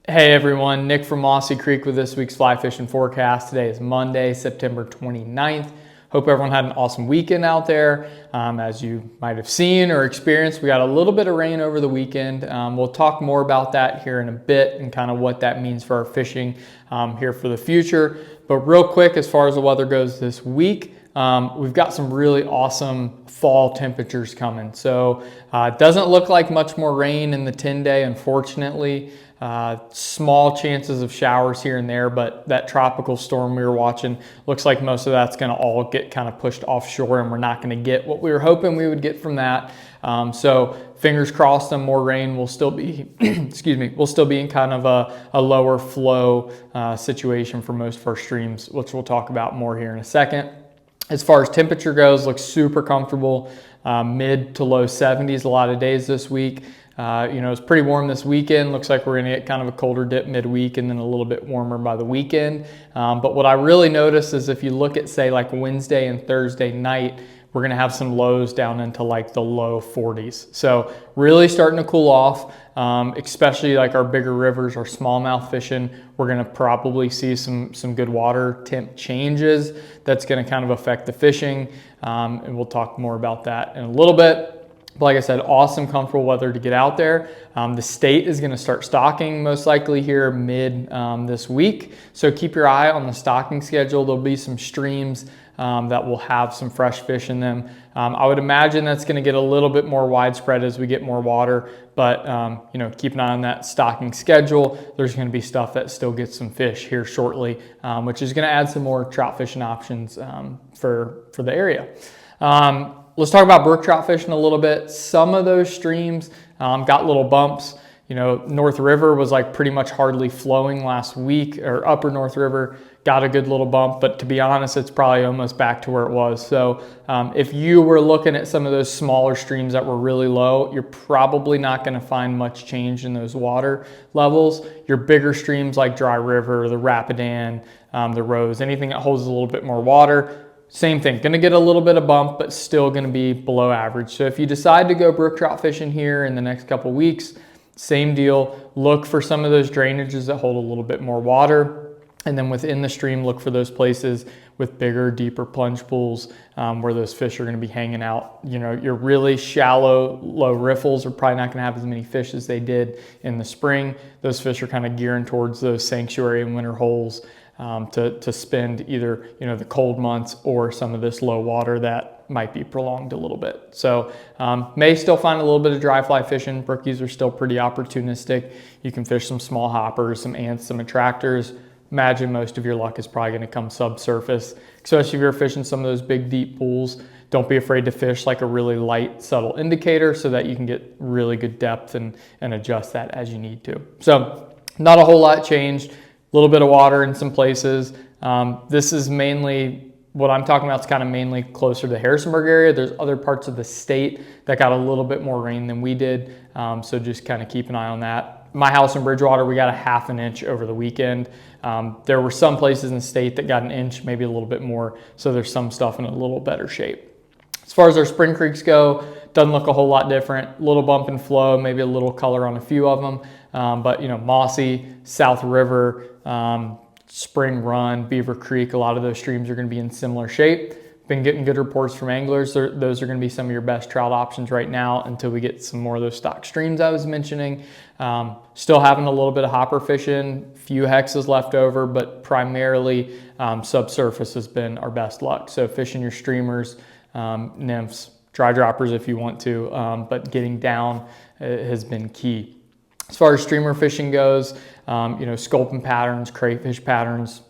Hey everyone, Nick from Mossy Creek with this week's fly fishing forecast. Today is Monday, September 29th. Hope everyone had an awesome weekend out there. As you might have seen or experienced, we got a little bit of rain over the weekend. We'll talk more about that here in a bit and kind of what that means for our fishing here for the future. But real quick, as far as the weather goes this week, we've got some really awesome fall temperatures coming. So it doesn't look like much more rain in the 10-day, unfortunately. Small chances of showers here and there, but that tropical storm we were watching looks like most of that's going to all get kind of pushed offshore, and we're not going to get what we were hoping we would get from that. So fingers crossed on more rain. We'll still be, excuse me, we'll still be in kind of a lower flow situation for most of our streams, which we'll talk about more here in a second. As far as temperature goes, looks super comfortable, mid to low 70s a lot of days this week. It's pretty warm this weekend. Looks like we're gonna get kind of a colder dip midweek and then a little bit warmer by the weekend. But what I really noticed is if you look at, say, like Wednesday and Thursday night, we're gonna have some lows down into like the low 40s. So really starting to cool off, especially like our bigger rivers, our smallmouth fishing. We're gonna probably see some good water temp changes. That's gonna kind of affect the fishing. And we'll talk more about that in a little bit. But like I said, awesome, comfortable weather to get out there. The state is going to start stocking most likely here mid this week. So keep your eye on the stocking schedule. There'll be some streams that will have some fresh fish in them. I would imagine that's going to get a little bit more widespread as we get more water. But keep an eye on that stocking schedule. There's going to be stuff that still gets some fish here shortly, which is going to add some more trout fishing options for the area. Let's talk about brook trout fishing a little bit. Some of those streams got little bumps. North River was like pretty much hardly flowing last week, or upper North River got a good little bump, but to be honest, it's probably almost back to where it was. So if you were looking at some of those smaller streams that were really low, you're probably not gonna find much change in those water levels. Your bigger streams like Dry River, the Rapidan, the Rose, anything that holds a little bit more water, same thing, gonna get a little bit of bump, but still gonna be below average. So if you decide to go brook trout fishing here in the next couple weeks, same deal, look for some of those drainages that hold a little bit more water. And then within the stream, look for those places with bigger, deeper plunge pools where those fish are gonna be hanging out. Your really shallow, low riffles are probably not gonna have as many fish as they did in the spring. Those fish are kind of gearing towards those sanctuary and winter holes to spend either the cold months or some of this low water that might be prolonged a little bit. So may still find a little bit of dry fly fishing. Brookies are still pretty opportunistic. You can fish some small hoppers, some ants, some attractors. Imagine most of your luck is probably going to come subsurface, especially if you're fishing some of those big deep pools. Don't be afraid to fish like a really light, subtle indicator so that you can get really good depth and adjust that as you need to. So not a whole lot changed. A little bit of water in some places. This is mainly, what I'm talking about is kind of mainly closer to the Harrisonburg area. There's other parts of the state that got a little bit more rain than we did. So just kind of keep an eye on that. My house in Bridgewater, we got a ½ an inch over the weekend. There were some places in the state that got an inch, maybe a little bit more. So there's some stuff in a little better shape. As far as our spring creeks go, doesn't look a whole lot different. Little bump and flow, maybe a little color on a few of them. But Mossy, South River, Spring Run, Beaver Creek, a lot of those streams are going to be in similar shape. Been getting good reports from anglers. Those are going to be some of your best trout options right now until we get some more of those stock streams I was mentioning. Still having a little bit of hopper fishing, few hexes left over, but primarily subsurface has been our best luck. So fishing your streamers, nymphs, dry droppers if you want to, but getting down has been key. As far as streamer fishing goes, sculpin patterns, crayfish patterns,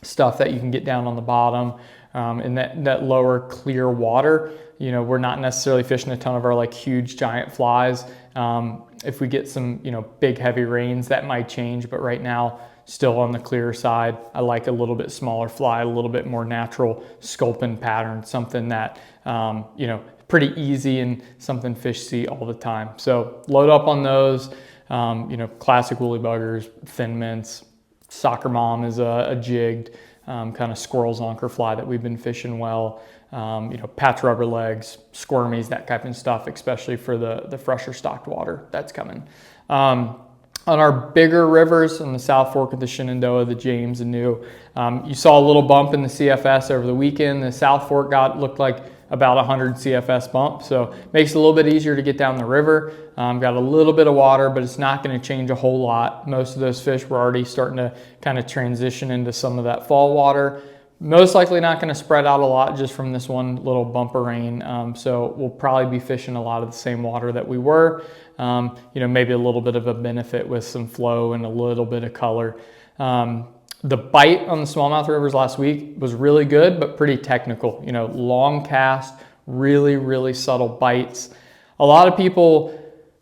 stuff that you can get down on the bottom in that lower clear water. We're not necessarily fishing a ton of our like huge giant flies. If we get some, big heavy rains, that might change, but right now still on the clearer side. I like a little bit smaller fly, a little bit more natural sculpin pattern, something that, pretty easy and something fish see all the time. So load up on those. Classic woolly buggers, thin mints. Soccer mom is a jigged kind of squirrel's anchor fly that we've been fishing well. Patch rubber legs, squirmies, that type of stuff, especially for the fresher stocked water that's coming. On our bigger rivers on the South Fork of the Shenandoah, the James and New, you saw a little bump in the CFS over the weekend. The South Fork looked like about 100 CFS bump, so makes it a little bit easier to get down the river. Got a little bit of water, but it's not going to change a whole lot. Most of those fish were already starting to kind of transition into some of that fall water. Most likely not going to spread out a lot just from this one little bump of rain. So we'll probably be fishing a lot of the same water that we were. Maybe a little bit of a benefit with some flow and a little bit of color. The bite on the smallmouth rivers last week was really good, but pretty technical. Long cast, really, really subtle bites. A lot of people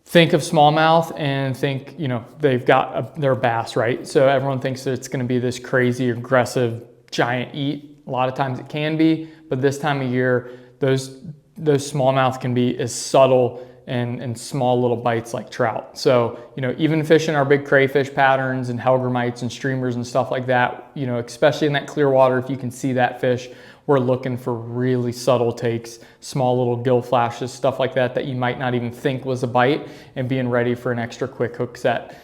think of smallmouth and think, they've got their bass, right? So everyone thinks that it's going to be this crazy, aggressive, giant eat. A lot of times it can be, but this time of year, those smallmouth can be as subtle and small little bites like trout. So, even fishing our big crayfish patterns and hellgrammites and streamers and stuff like that, especially in that clear water, if you can see that fish, we're looking for really subtle takes, small little gill flashes, stuff like that you might not even think was a bite, and being ready for an extra quick hook set.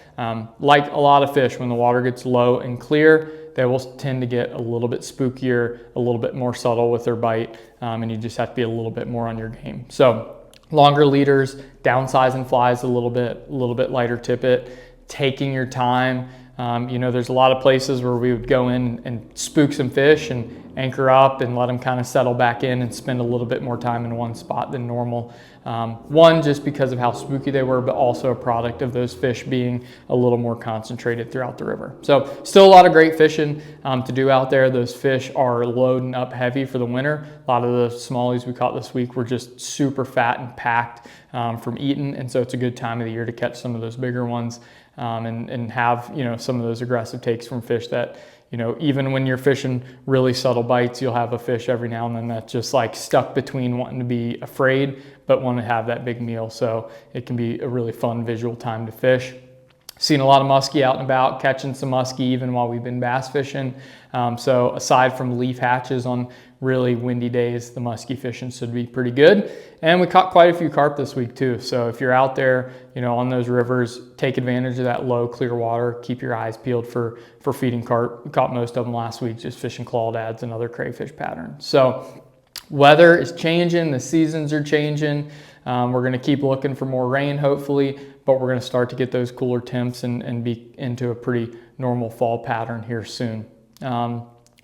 Like a lot of fish, when the water gets low and clear, they will tend to get a little bit spookier, a little bit more subtle with their bite, and you just have to be a little bit more on your game. So longer leaders, downsizing flies a little bit lighter tippet, taking your time. There's a lot of places where we would go in and spook some fish and anchor up and let them kind of settle back in and spend a little bit more time in one spot than normal. One, just because of how spooky they were, but also a product of those fish being a little more concentrated throughout the river. So still a lot of great fishing to do out there. Those fish are loading up heavy for the winter. A lot of the smallies we caught this week were just super fat and packed from eating, and so it's a good time of the year to catch some of those bigger ones and have some of those aggressive takes from fish that even when you're fishing really subtle bites, you'll have a fish every now and then that's just like stuck between wanting to be afraid but want to have that big meal. So it can be a really fun visual time to fish. Seen a lot of musky out and about, catching some musky even while we've been bass fishing. So aside from leaf hatches on really windy days, the musky fishing should be pretty good. And we caught quite a few carp this week too. So if you're out there, on those rivers, take advantage of that low, clear water. Keep your eyes peeled for feeding carp. We caught most of them last week just fishing clawdads and other crayfish patterns. So weather is changing, the seasons are changing. We're going to keep looking for more rain, hopefully, but we're going to start to get those cooler temps and be into a pretty normal fall pattern here soon.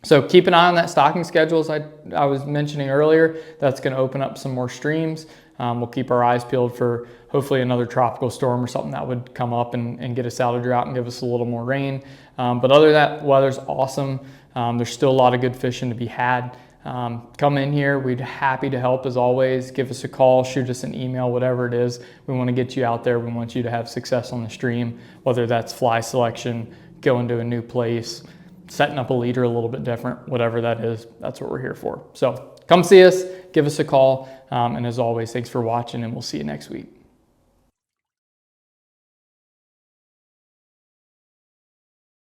So keep an eye on that stocking schedule, as I was mentioning earlier. That's going to open up some more streams. We'll keep our eyes peeled for hopefully another tropical storm or something that would come up and get us out of drought and give us a little more rain. But other than that, weather's awesome. There's still a lot of good fishing to be had. Come in here. We'd be happy to help as always. Give us a call, shoot us an email, whatever it is. We want to get you out there. We want you to have success on the stream, whether that's fly selection, going to a new place, setting up a leader a little bit different, whatever that is. That's what we're here for. So come see us, give us a call. And as always, thanks for watching, and we'll see you next week.